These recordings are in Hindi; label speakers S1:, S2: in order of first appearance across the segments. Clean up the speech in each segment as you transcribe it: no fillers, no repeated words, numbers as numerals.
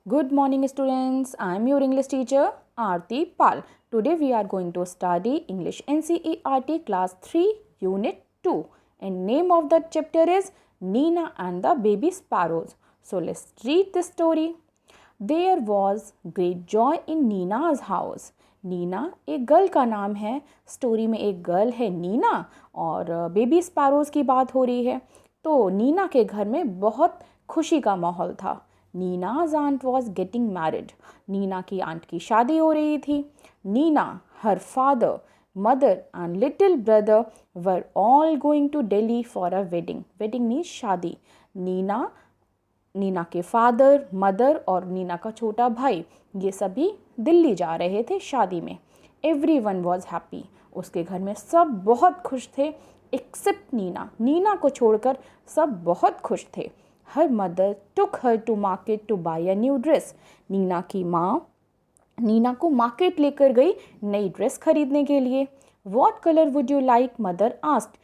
S1: Good morning, students. I am your English teacher, Aarti Pal. Today we are going to study English NCERT Class 3, Unit 2. And name of the chapter is Nina and the Baby Sparrows. So let's read the story. There was great joy in Nina's house. Neena एक गर्ल का नाम है. स्टोरी में एक गर्ल है नीना और बेबी स्पैरोज़ की बात हो रही है. तो नीना के घर में बहुत खुशी का माहौल था. नीना's aunt was getting married. Neena की आंट की शादी हो रही थी. Neena, her father, mother and little brother were all going to Delhi for a wedding. Wedding means शादी. नीना के फादर, मदर और नीना का छोटा भाई ये सभी दिल्ली जा रहे थे शादी में. Everyone was happy. उसके घर में सब बहुत खुश थे एक्सेप्ट नीना. नीना को छोड़कर सब बहुत खुश थे. Her mother took her to market to buy a new dress. Neena की माँ नीना को मार्केट लेकर गई नई ड्रेस खरीदने के लिए. What colour would you like, mother asked.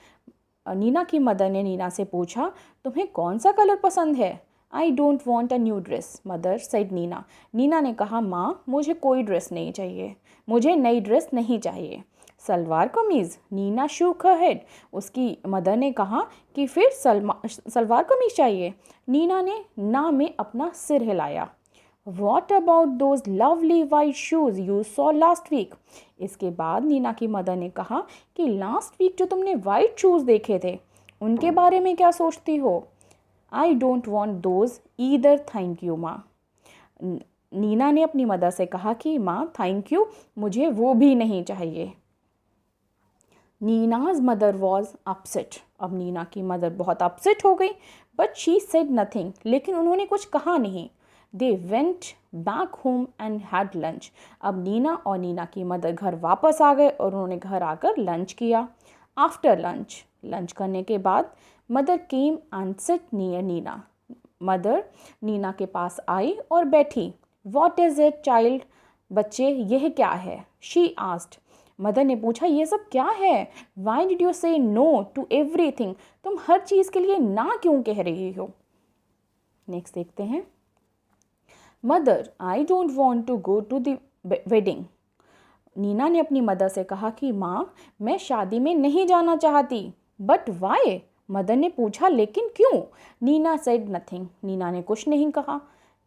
S1: Neena की मदर ने नीना से पूछा, तुम्हें कौन सा कलर पसंद है. I don't want a new dress, mother said Neena. Neena ने कहा, माँ मुझे कोई ड्रेस नहीं चाहिए, मुझे नई ड्रेस नहीं चाहिए. सलवार कमीज़, नीना शूक हर हेड. उसकी मदर ने कहा कि फिर सलवार कमीज़ चाहिए. नीना ने ना में अपना सिर हिलाया. What about those lovely white shoes you saw last week. इसके बाद नीना की मदर ने कहा कि लास्ट वीक जो तुमने वाइट शूज़ देखे थे उनके बारे में क्या सोचती हो. आई don't want those either, thank you माँ. नीना ने अपनी मदर से कहा कि माँ थैंक यू, मुझे वो भी नहीं चाहिए. Nina's mother was upset. अब नीना की मदर बहुत अपसेट हो गई. बट शी सेड नथिंग, लेकिन उन्होंने कुछ कहा नहीं. They went back home and had lunch. अब नीना और नीना की मदर घर वापस आ गए और उन्होंने घर आकर लंच किया. आफ्टर लंच करने के बाद mother came and sit near Neena. Mother Neena के पास आई और बैठी. वॉट इज़ इट चाइल्ड, बच्चे यह क्या है. She asked. मदर ने पूछा, ये सब क्या है. वाई डिड यू से नो टू एवरीथिंग. तुम हर चीज़ के लिए ना क्यों कह रही हो. नेक्स्ट देखते हैं. Mother, I don't want to go to the wedding. Neena ने अपनी मदर से कहा कि माँ मैं शादी में नहीं जाना चाहती. बट वाई, मदर ने पूछा, लेकिन क्यों. Neena said nothing. नीना ने कुछ नहीं कहा.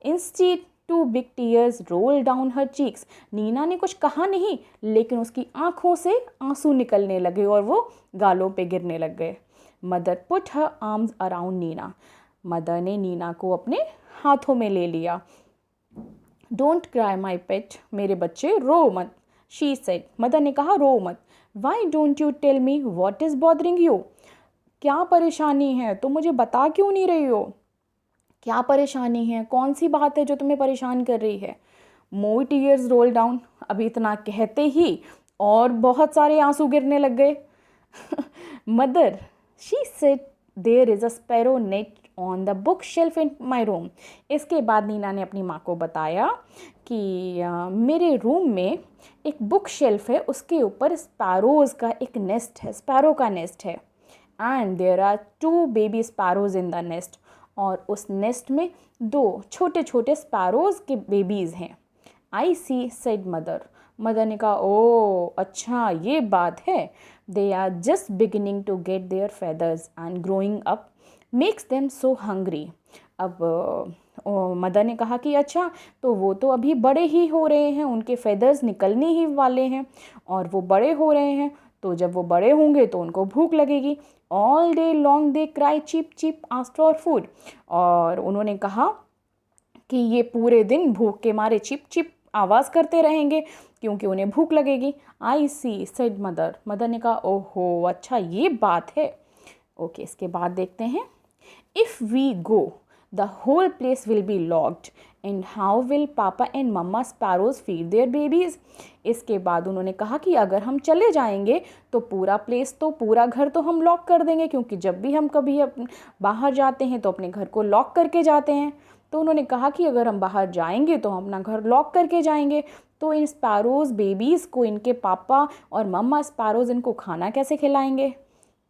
S1: Instead two big tears roll down her cheeks. Neena ने कुछ कहा नहीं, लेकिन उसकी आंखों से आंसू निकलने लगे और वो गालों पे गिरने लग गए. Mother put her arms around Neena. Mother ने नीना को अपने हाथों में ले लिया. डोंट क्राई माई पेट, मेरे बच्चे रो मत. She said. मदर ने कहा, रो मत. Why don't you tell me what is bothering you. क्या परेशानी है, तुम मुझे बता क्यों नहीं रही हो. क्या परेशानी है, कौन सी बात है जो तुम्हें परेशान कर रही है. More tears roll down. अभी इतना कहते ही और बहुत सारे आंसू गिरने लग गए. Mother, she said, there is a sparrow nest on the book shelf in my room. इसके बाद नीना ने अपनी माँ को बताया कि मेरे रूम में एक बुक शेल्फ है, उसके ऊपर स्पैरोज़ का एक नेस्ट है, स्पैरो का नेस्ट है. And there are 2 baby sparrows in the nest. और उस नेस्ट में 2 छोटे छोटे स्पैरोज़ के बेबीज़ हैं. I see, said mother. Mother ने कहा, ओ अच्छा ये बात है. They are just beginning to get their feathers and growing up makes them so hungry. अब मदर ने कहा कि अच्छा तो वो तो अभी बड़े ही हो रहे हैं, उनके फेदर्स निकलने ही वाले हैं और वो बड़े हो रहे हैं, तो जब वो बड़े होंगे तो उनको भूख लगेगी. All day long they cry cheep cheep ask for food. और उन्होंने कहा कि ये पूरे दिन भूख के मारे चिप चिप आवाज़ करते रहेंगे क्योंकि उन्हें भूख लगेगी. आई सी, सेड मदर. मदर ने कहा, ओहो अच्छा ये बात है. ओके, इसके बाद देखते हैं. If we go the whole place will be locked and how will papa and mamma sparrows feed their babies. इसके बाद उन्होंने कहा कि अगर हम चले जाएंगे तो पूरा प्लेस तो पूरा घर तो हम लॉक कर देंगे, क्योंकि जब भी हम कभी बाहर जाते हैं तो अपने घर को लॉक करके जाते हैं. तो उन्होंने कहा कि अगर हम बाहर जाएंगे तो हम अपना घर लॉक करके जाएंगे, तो इन स्पैरोज़ बेबीज़ को इनके पापा और मम्मा स्पैरोज़ इनको खाना कैसे खिलाएंगे.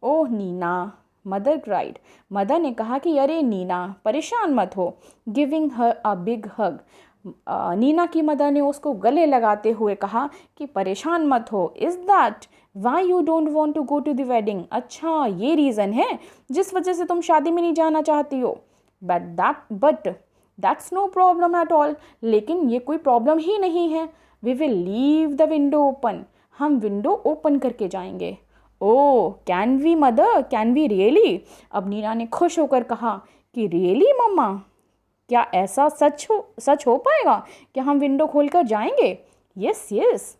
S1: Oh Neena, mother cried. Mother ने कहा कि अरे नीना परेशान मत हो. Giving her a big hug. Neena की मदर ने उसको गले लगाते हुए कहा कि परेशान मत हो, is that why you don't want to go to the wedding? अच्छा, ये रीज़न है जिस वजह से तुम शादी में नहीं जाना चाहती हो? But that's no problem at all. लेकिन ये कोई प्रॉब्लम ही नहीं है। We will leave the window open. हम विंडो ओपन करके जाएंगे। Oh can we mother, can we really? अब नीना ने खुश होकर कहा कि रियली मम्मा, क्या ऐसा सच हो पाएगा कि हम विंडो खोलकर जाएंगे? Yes yes,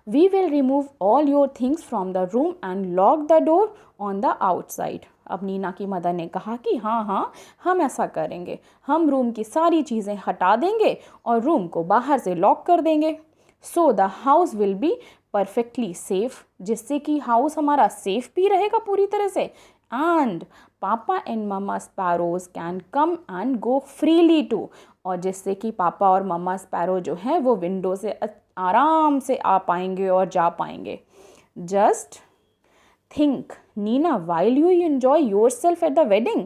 S1: we will remove all your things from the room and lock the door on the outside. अब नीना की मदर ने कहा कि हाँ हाँ, हम ऐसा करेंगे। हम रूम की सारी चीज़ें हटा देंगे और रूम को बाहर से लॉक कर देंगे। So the house will be perfectly safe, जिससे कि हाउस हमारा सेफ भी रहेगा पूरी तरह से। And papa and mamma sparrows can come and go freely too, और जिससे कि पापा और मम्मा स्पैरो जो हैं वो विंडो से आराम से आ पाएंगे और जा पाएंगे। Just think Neena, while you enjoy yourself at the wedding,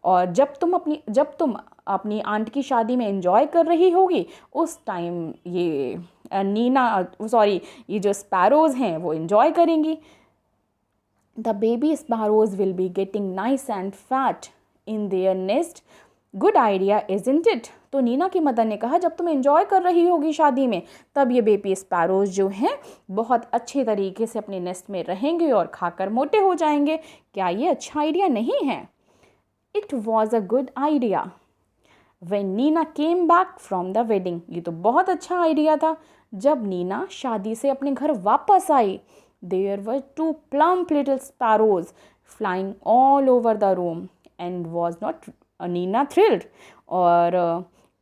S1: और जब तुम अपनी आंट की शादी में एंजॉय कर रही होगी उस टाइम ये ये जो स्पैरोज हैं वो एंजॉय करेंगी। The baby sparrows will be getting nice and fat in their nest. Good idea isn't it? तो नीना की मदर ने कहा जब तुम एंजॉय कर रही होगी शादी में तब ये बेबी स्पैरोज जो हैं बहुत अच्छे तरीके से अपने नेस्ट में रहेंगे और खाकर मोटे हो जाएंगे। क्या ये अच्छा आइडिया नहीं है? It was a good idea when Neena came back from the wedding. ये तो बहुत अच्छा आइडिया था। जब नीना शादी से अपने घर वापस आई, there were 2 plump little sparrows flying all over the room and was not Neena thrilled। और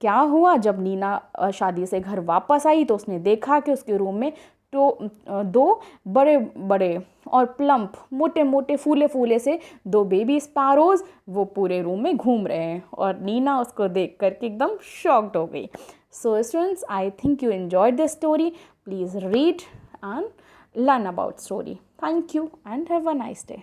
S1: क्या हुआ, जब नीना शादी से घर वापस आई तो उसने देखा कि उसके रूम में तो 2 बड़े बड़े और प्लम्प, मोटे मोटे, फूले फूले से 2 बेबी स्पैरोज वो पूरे रूम में घूम रहे हैं, और नीना उसको देख करके एकदम शॉक्ड हो गई। So students, I think you enjoyed this story. Please read and learn about story. Thank you and have a nice day.